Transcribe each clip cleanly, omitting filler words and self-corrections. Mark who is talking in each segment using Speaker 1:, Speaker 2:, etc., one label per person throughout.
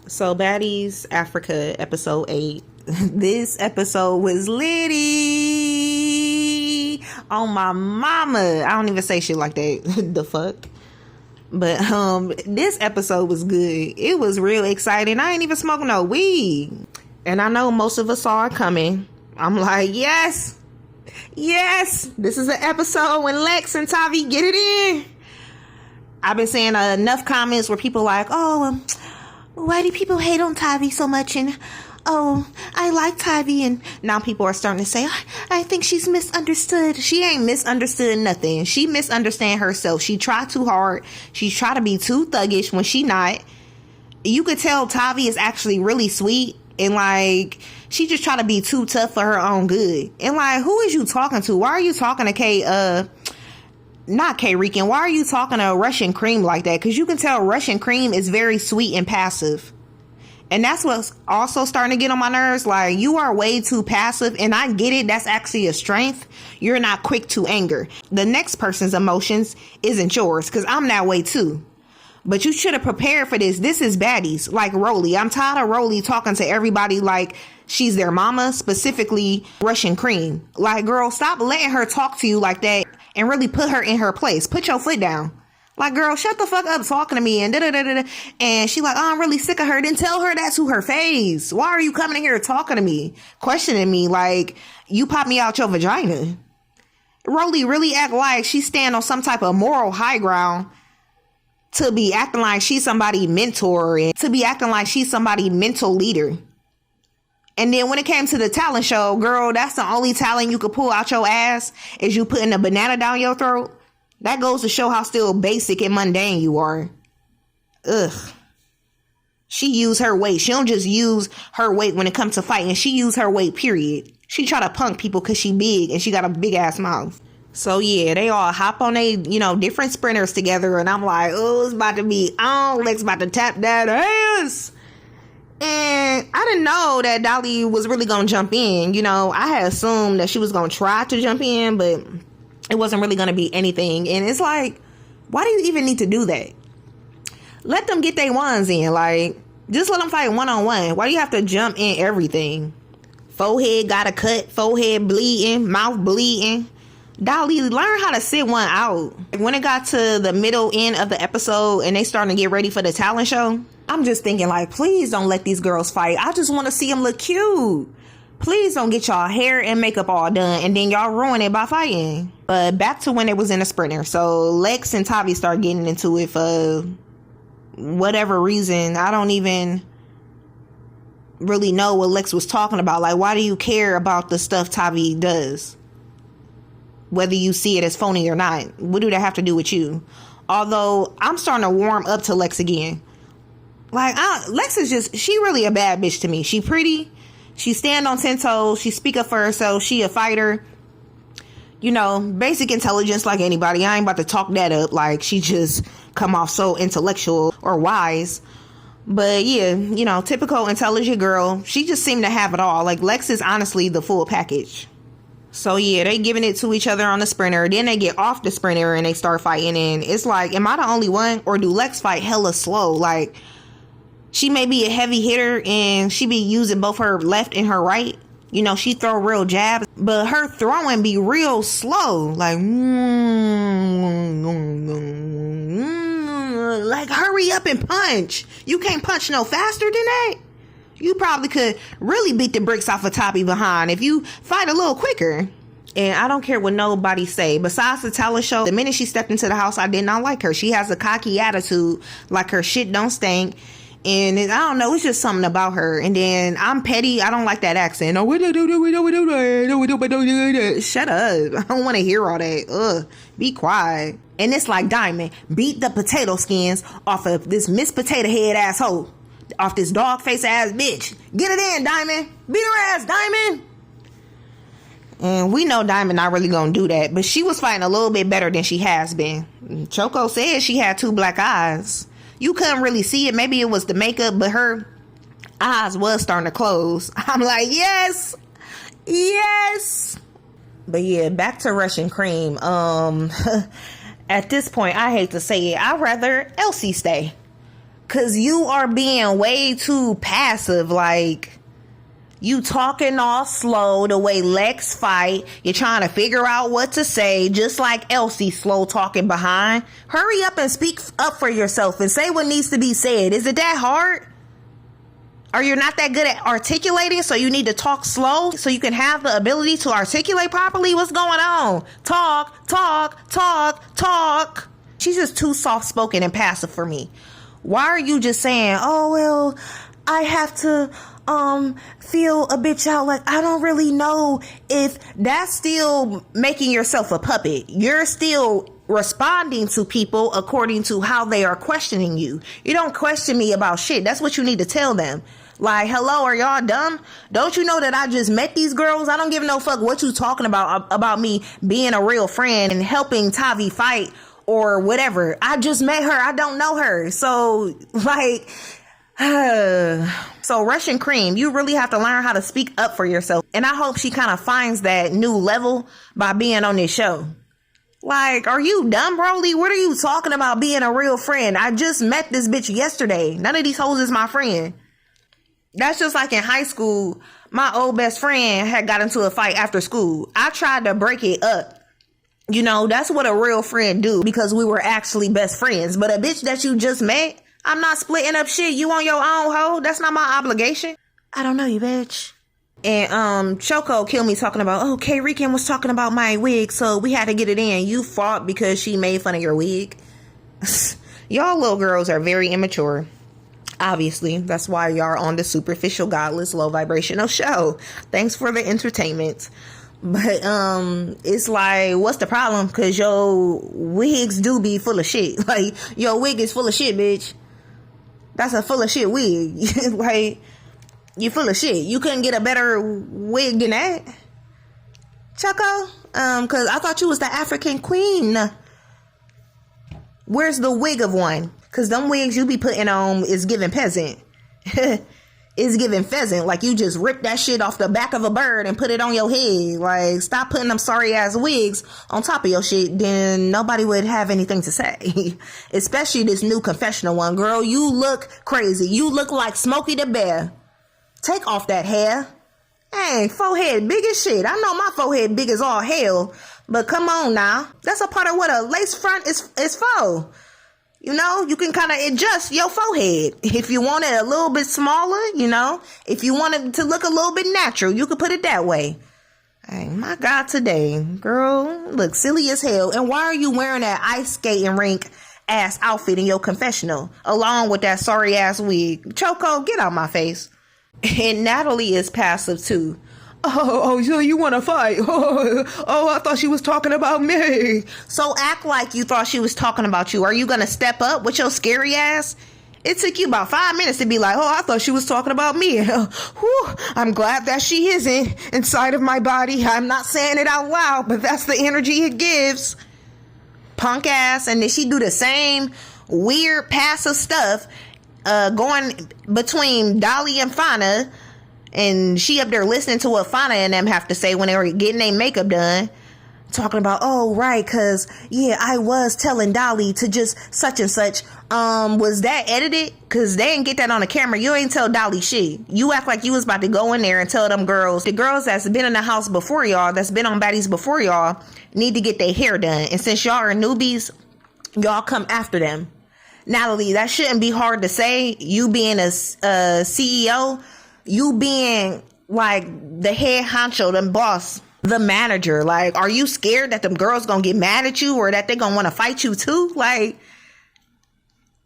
Speaker 1: So Baddies Africa episode 8. This episode was litty on my mama. I don't even say shit like that. The fuck. But this episode was good. It was real exciting. I ain't even smoking no weed. And I know most of us saw it coming. I'm like, yes. This is an episode when Lex and Tavi get it in. I've been seeing enough comments where people like, why do people hate on Tavi so much? And, I like Tavi. And now people are starting to say, I think she's misunderstood. She ain't misunderstood nothing. She misunderstand herself. She tried too hard. She tried to be too thuggish when she not. You could tell Tavi is actually really sweet. And, like, she just tried to be too tough for her own good. And, like, who is you talking to? Why are you talking to not K-Rican. Why are you talking to Russian Cream like that? Because you can tell Russian Cream is very sweet and passive. And that's what's also starting to get on my nerves. Like, you are way too passive. And I get it. That's actually a strength. You're not quick to anger. The next person's emotions isn't yours. Because I'm that way too. But you should have prepared for this. This is Baddies. Like Rolly. I'm tired of Rolly talking to everybody like she's their mama. Specifically Russian Cream. Like, girl, stop letting her talk to you like that. And really put her in her place. Put your foot down. Like, girl, shut the fuck up talking to me. And da-da-da-da-da. And she like, I'm really sick of her. Then tell her that to her face. Why are you coming in here talking to me? Questioning me like you pop me out your vagina. Rolly really act like she stand on some type of moral high ground to be acting like she's somebody mentor and to be acting like she's somebody mental leader. And then when it came to the talent show, girl, that's the only talent you could pull out your ass is you putting a banana down your throat. That goes to show how still basic and mundane you are. Ugh. She used her weight. She don't just use her weight when it comes to fighting. She used her weight, period. She try to punk people because she big and she got a big ass mouth. So yeah, they all hop on different sprinters together. And I'm like, it's about to be on. Lex about to tap that ass. And I didn't know that Dolly was really going to jump in. I had assumed that she was going to try to jump in, but it wasn't really going to be anything. And it's like, why do you even need to do that? Let them get their ones in. Like, just let them fight one-on-one. Why do you have to jump in everything? Forehead got a cut, forehead bleeding, mouth bleeding. Dolly, learn how to sit one out. When it got to the middle end of the episode and they starting to get ready for the talent show, I'm just thinking like, please don't let these girls fight. I just want to see them look cute. Please don't get y'all hair and makeup all done and then y'all ruin it by fighting. But back to when it was in a sprinter. So Lex and Tavi start getting into it for whatever reason. I don't even really know what Lex was talking about. Like, why do you care about the stuff Tavi does? Whether you see it as phony or not. What do that have to do with you? Although I'm starting to warm up to Lex again. Like, Lex is she really a bad bitch to me. She pretty. She stand on 10 toes. She speak up for herself. She a fighter. Basic intelligence like anybody. I ain't about to talk that up. Like, she just come off so intellectual or wise. But yeah, typical intelligent girl. She just seemed to have it all. Like, Lex is honestly the full package. So yeah, they giving it to each other on the sprinter. Then they get off the sprinter and they start fighting. And it's like, am I the only one? Or do Lex fight hella slow? Like, she may be a heavy hitter and she be using both her left and her right. She throw real jabs. But her throwing be real slow. Like, like hurry up and punch. You can't punch no faster than that. You probably could really beat the bricks off of Tavi behind if you fight a little quicker. And I don't care what nobody say. Besides the talent show, the minute she stepped into the house, I did not like her. She has a cocky attitude, like her shit don't stink. And I don't know, it's just something about her. And then I'm petty. I don't like that accent. Shut up. I don't want to hear all that. Ugh. Be quiet. And it's like Diamond. Beat the potato skins off of this Miss Potato Head asshole. Off this dog face ass bitch. Get it in, Diamond. Beat her ass, Diamond. And we know Diamond not really gonna do that. But she was fighting a little bit better than she has been. Choco said she had 2 black eyes. You couldn't really see it. Maybe it was the makeup, but her eyes was starting to close. I'm like, yes. But yeah, back to Russian Cream. At this point, I hate to say it, I'd rather Elsie stay. Cause you are being way too passive. Like, you talking all slow the way Lex fight. You're trying to figure out what to say, just like Elsie slow talking behind. Hurry up and speak up for yourself and say what needs to be said. Is it that hard? Are you not that good at articulating, so you need to talk slow so you can have the ability to articulate properly? What's going on? Talk, talk, talk, talk. She's just too soft-spoken and passive for me. Why are you just saying, oh, well, I have to feel a bitch out? Like, I don't really know if that's still making yourself a puppet. You're still responding to people according to how they are questioning you. You don't question me about shit. That's what you need to tell them. Like, hello, are y'all dumb? Don't you know that I just met these girls? I don't give no fuck what you talking about me being a real friend and helping Tavi fight or whatever. I just met her. I don't know her. So, like, so Russian Cream, you really have to learn how to speak up for yourself. And I hope she kind of finds that new level by being on this show. Like, are you dumb, Broly? What are you talking about being a real friend? I just met this bitch yesterday. None of these hoes is my friend. That's just like in high school. My old best friend had got into a fight after school. I tried to break it up. You know, that's what a real friend do, because we were actually best friends. But a bitch that you just met, I'm not splitting up shit. You on your own, hoe. That's not my obligation. I don't know you, bitch. And Choco killed me talking about, oh, K Rican was talking about my wig, so we had to get it in. You fought because she made fun of your wig. Y'all little girls are very immature. Obviously, that's why y'all on the superficial, godless, low vibrational show. Thanks for the entertainment. But it's like, what's the problem? Because your wigs do be full of shit. Like, your wig is full of shit, bitch. That's a full of shit wig. Like, you full of shit. You couldn't get a better wig than that, Choco? Because I thought you was the African queen. Where's the wig of one? Because them wigs you be putting on is giving peasant. It's giving pheasant. Like, you just rip that shit off the back of a bird and put it on your head. Like, stop putting them sorry ass wigs on top of your shit. Then nobody would have anything to say. Especially this new confessional one. Girl, you look crazy. You look like Smokey the Bear. Take off that hair. Hey, forehead big as shit. I know my forehead big as all hell. But come on now. That's a part of what a lace front is for. You know, you can kind of adjust your forehead. If you want it a little bit smaller, you know, if you want it to look a little bit natural, you could put it that way. Hey, my God, today, girl, look silly as hell. And why are you wearing that ice skating rink ass outfit in your confessional, along with that sorry ass wig? Choco, get out my face. And Natalie is passive too. Oh, so you want to fight? Oh, I thought she was talking about me. So act like you thought she was talking about you. Are you going to step up with your scary ass? It took you about 5 minutes to be like, oh, I thought she was talking about me. Whew, I'm glad that she isn't inside of my body. I'm not saying it out loud, but that's the energy it gives. Punk ass. And then she do the same weird passive stuff going between Dolly and Fauna. And she up there listening to what Fauna and them have to say when they were getting their makeup done. Talking about, oh, right, because, yeah, I was telling Dolly to just such and such. Was that edited? Because they didn't get that on the camera. You ain't tell Dolly shit. You act like you was about to go in there and tell them girls. The girls that's been in the house before y'all, that's been on Baddies before y'all, need to get their hair done. And since y'all are newbies, y'all come after them. Natalie, that shouldn't be hard to say. You being a CEO, you being like the head honcho, the boss, the manager. Like, are you scared that them girls gonna get mad at you or that they gonna want to fight you too? Like,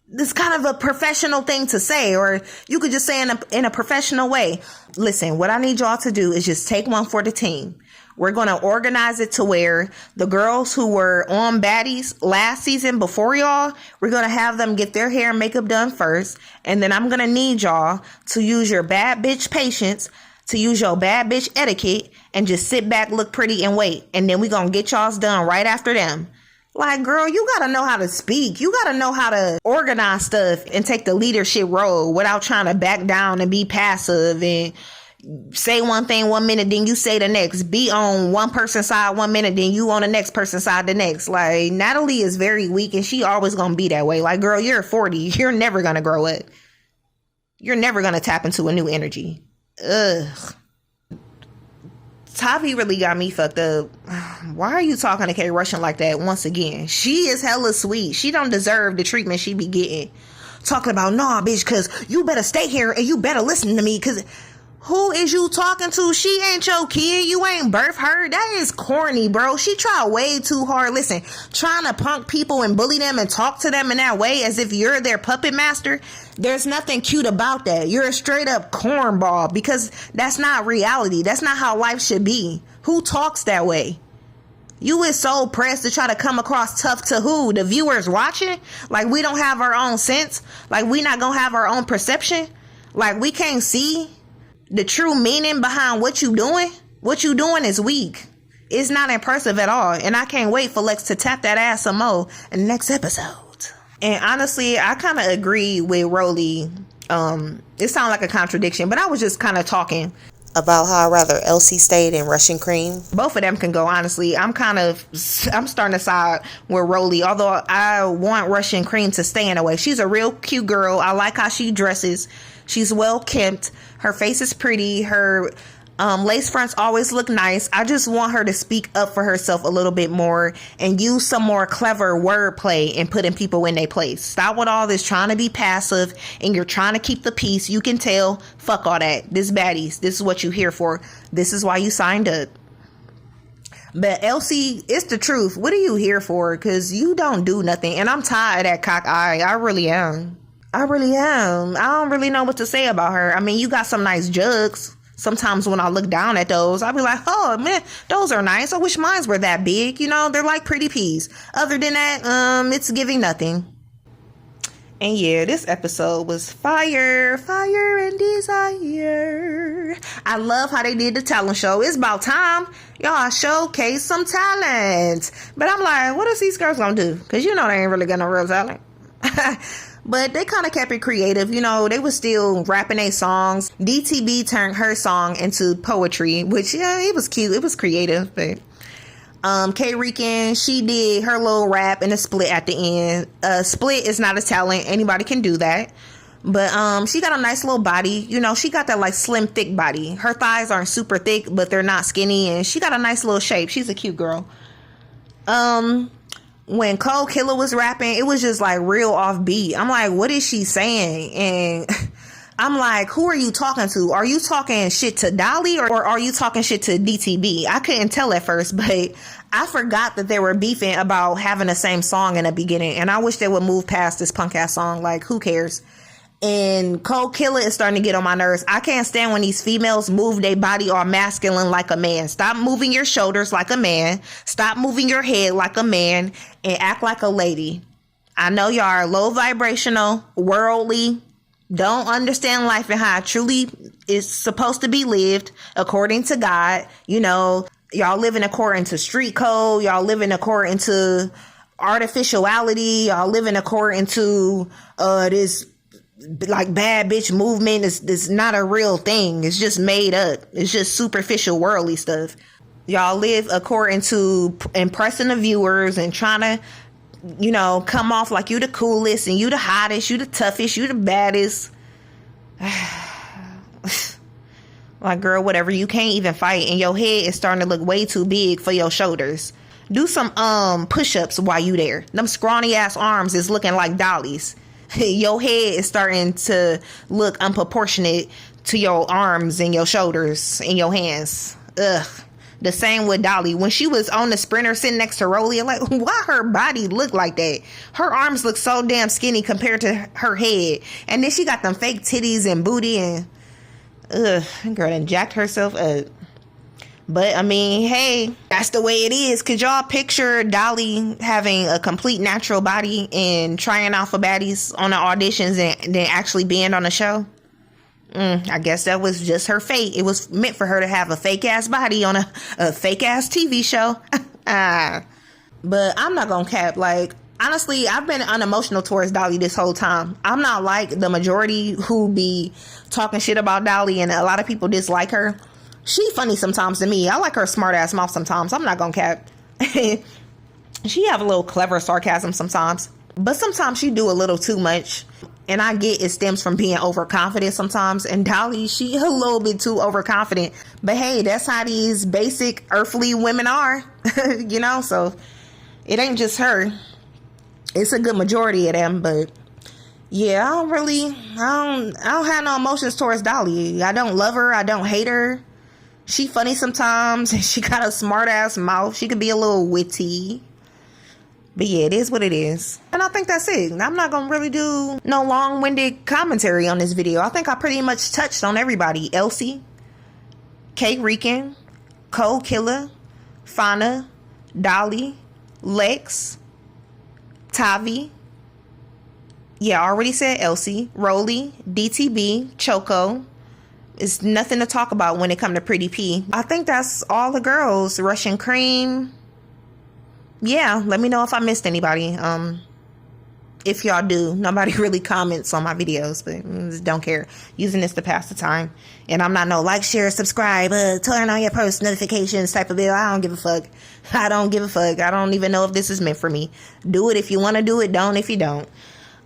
Speaker 1: this kind of a professional thing to say, or you could just say in a professional way. Listen, what I need y'all to do is just take one for the team. We're going to organize it to where the girls who were on Baddies last season before y'all, we're going to have them get their hair and makeup done first. And then I'm going to need y'all to use your bad bitch patience, to use your bad bitch etiquette, and just sit back, look pretty, and wait. And then we're going to get y'all's done right after them. Like, girl, you got to know how to speak. You got to know how to organize stuff and take the leadership role without trying to back down and be passive and say one thing 1 minute, then you say the next. Be on one person's side 1 minute, then you on the next person's side the next. Like, Natalie is very weak, and she always gonna be that way. Like, girl, you're 40. You're never gonna grow up. You're never gonna tap into a new energy. Ugh. Tavi really got me fucked up. Why are you talking to K. Russian like that once again? She is hella sweet. She don't deserve the treatment she be getting. Talking about, nah, bitch, because you better stay here and you better listen to me, because who is you talking to? She ain't your kid. You ain't birth her. That is corny, bro. She tried way too hard. Listen, trying to punk people and bully them and talk to them in that way as if you're their puppet master. There's nothing cute about that. You're a straight up cornball, because that's not reality. That's not how life should be. Who talks that way? You is so pressed to try to come across tough to who? The viewers watching? Like, we don't have our own sense? Like, we not gonna have our own perception? Like, we can't see the true meaning behind what you doing? What you doing is weak. It's not impressive at all. And I can't wait for Lex to tap that ass some more in the next episode. And honestly, I kind of agree with Rolly. It sounds like a contradiction, but I was just kind of talking about how I'd rather Elsie stayed in Russian Cream. Both of them can go, honestly. I'm starting to side with Rolly, although I want Russian Cream to stay in a way. She's a real cute girl. I like how she dresses. She's well kept. Her face is pretty. Her lace fronts always look nice. I just want her to speak up for herself a little bit more and use some more clever wordplay and putting people in their place. Stop with all this trying to be passive and you're trying to keep the peace. You can tell. Fuck all that. This baddies. This is what you here for. This is why you signed up. But Elsie, it's the truth. What are you here for? Because you don't do nothing. And I'm tired of that cock eye. I really am. I don't really know what to say about her. I mean, you got some nice jugs. Sometimes when I look down at those, I'll be like, oh man, those are nice. I wish mine were that big. You know, they're like pretty peas. Other than that, it's giving nothing. And yeah, this episode was fire and desire. I love how they did the talent show. It's about time y'all showcase some talent. But I'm like, what is these girls gonna do? Because you know they ain't really got no real talent. But they kind of kept it creative. You know, they were still rapping their songs. DTB turned her song into poetry, which, yeah, it was cute. It was creative. But K-Rican, she did her little rap and a split at the end. Split is not a talent. Anybody can do that. But she got a nice little body. You know, she got that like slim, thick body. Her thighs aren't super thick, but they're not skinny. And she got a nice little shape. She's a cute girl. When Cole Killer was rapping, it was just like real offbeat. I'm like, what is she saying? And I'm like, who are you talking to? Are you talking shit to Dolly or are you talking shit to DTB? I couldn't tell at first, but I forgot that they were beefing about having the same song in the beginning. And I wish they would move past this punk ass song. Like, who cares? And Cold Killer is starting to get on my nerves. I can't stand when these females move their body all masculine like a man. Stop moving your shoulders like a man. Stop moving your head like a man and act like a lady. I know y'all are low vibrational, worldly, don't understand life and how it truly is supposed to be lived according to God. You know, y'all living according to street code. Y'all living according to artificiality. Y'all living according to this like bad bitch movement is not a real thing. It's just made up. It's just superficial worldly stuff. Y'all live according to impressing the viewers and trying to, you know, come off like you the coolest and you the hottest, you the toughest, you the baddest. Like, girl, whatever. You can't even fight and your head is starting to look way too big for your shoulders. Do some push-ups while you there. Them scrawny ass arms is looking like dollies. Your head is starting to look unproportionate to your arms and your shoulders and your hands. Ugh. The same with Dolly. When she was on the sprinter sitting next to Rolly, I'm like, why her body look like that? Her arms look so damn skinny compared to her head. And then she got them fake titties and booty and girl done jacked herself up. But I mean, hey, that's the way it is. Could y'all picture Dolly having a complete natural body and trying out for baddies on the auditions and then actually being on the show? I guess that was just her fate. It was meant for her to have a fake ass body on a fake ass TV show. But I'm not gonna cap. Like, Honestly, I've been unemotional towards Dolly this whole time. I'm not like the majority who be talking shit about Dolly, and a lot of people dislike her. She funny sometimes to me. I like her smart ass mouth sometimes. I'm not gonna cap. She have a little clever sarcasm sometimes, but sometimes she do a little too much. And I get it stems from being overconfident sometimes. And Dolly, she a little bit too overconfident. But hey, that's how these basic earthly women are, you know? So it ain't just her. It's a good majority of them. But yeah, I don't have no emotions towards Dolly. I don't love her. I don't hate her. She funny sometimes. She got a smart ass mouth. She could be a little witty. But yeah, it is what it is. And I think that's it. I'm not going to really do no long-winded commentary on this video. I think I pretty much touched on everybody. Elsie, Kate Rican, Cold Killer, Fauna, Dolly, Lex, Tavi. Yeah, I already said Elsie, Rolly, DTB, Choco. It's nothing to talk about when it comes to Pretty P. I think that's all the girls. Russian Cream. Yeah, let me know if I missed anybody. If y'all do. Nobody really comments on my videos, but don't care. Using this to pass the time. And I'm not no like, share, subscribe, turn on your post notifications type of deal. I don't give a fuck. I don't give a fuck. I don't even know if this is meant for me. Do it if you want to do it. Don't if you don't.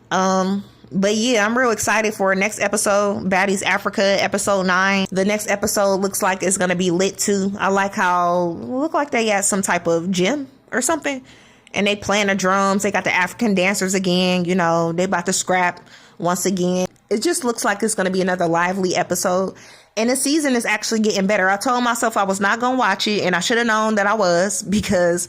Speaker 1: But yeah, I'm real excited for next episode, Baddies Africa, episode 9. The next episode looks like it's going to be lit too. I like how, look like they got some type of gym or something, and they playing the drums. They got the African dancers again, you know, they about to scrap once again. It just looks like it's going to be another lively episode, and the season is actually getting better. I told myself I was not going to watch it, and I should have known that I was, because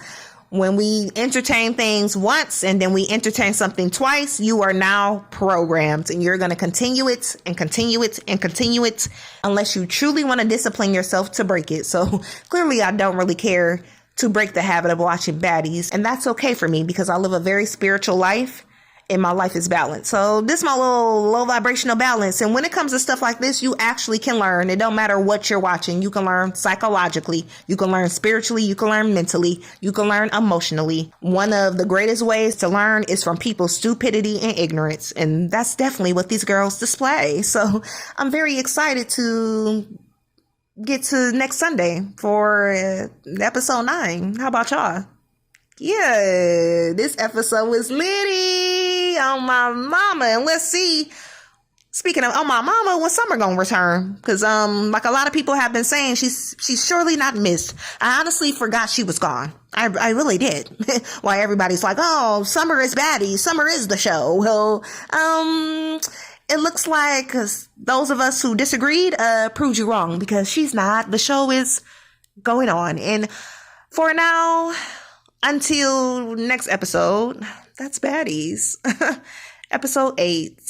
Speaker 1: when we entertain things once and then we entertain something twice, you are now programmed, and you're going to continue it and continue it and continue it unless you truly want to discipline yourself to break it. So clearly I don't really care to break the habit of watching baddies. And that's okay for me, because I live a very spiritual life and my life is balanced. So this is my little low vibrational balance. And when it comes to stuff like this, you actually can learn. It don't matter what you're watching. You can learn psychologically. You can learn spiritually. You can learn mentally. You can learn emotionally. One of the greatest ways to learn is from people's stupidity and ignorance. And that's definitely what these girls display. So I'm very excited to get to next Sunday for episode 9. How about y'all? Yeah, this episode was litty on my mama. And let's see, speaking of on my mama, when Summer gonna return? Because like a lot of people have been saying, she's surely not missed. I honestly forgot she was gone. I really did. Why everybody's like, oh, Summer is baddie. Summer is the show. Well, it looks like those of us who disagreed proved you wrong, because she's not. The show is going on. And for now, until next episode, that's Baddies. Episode 8.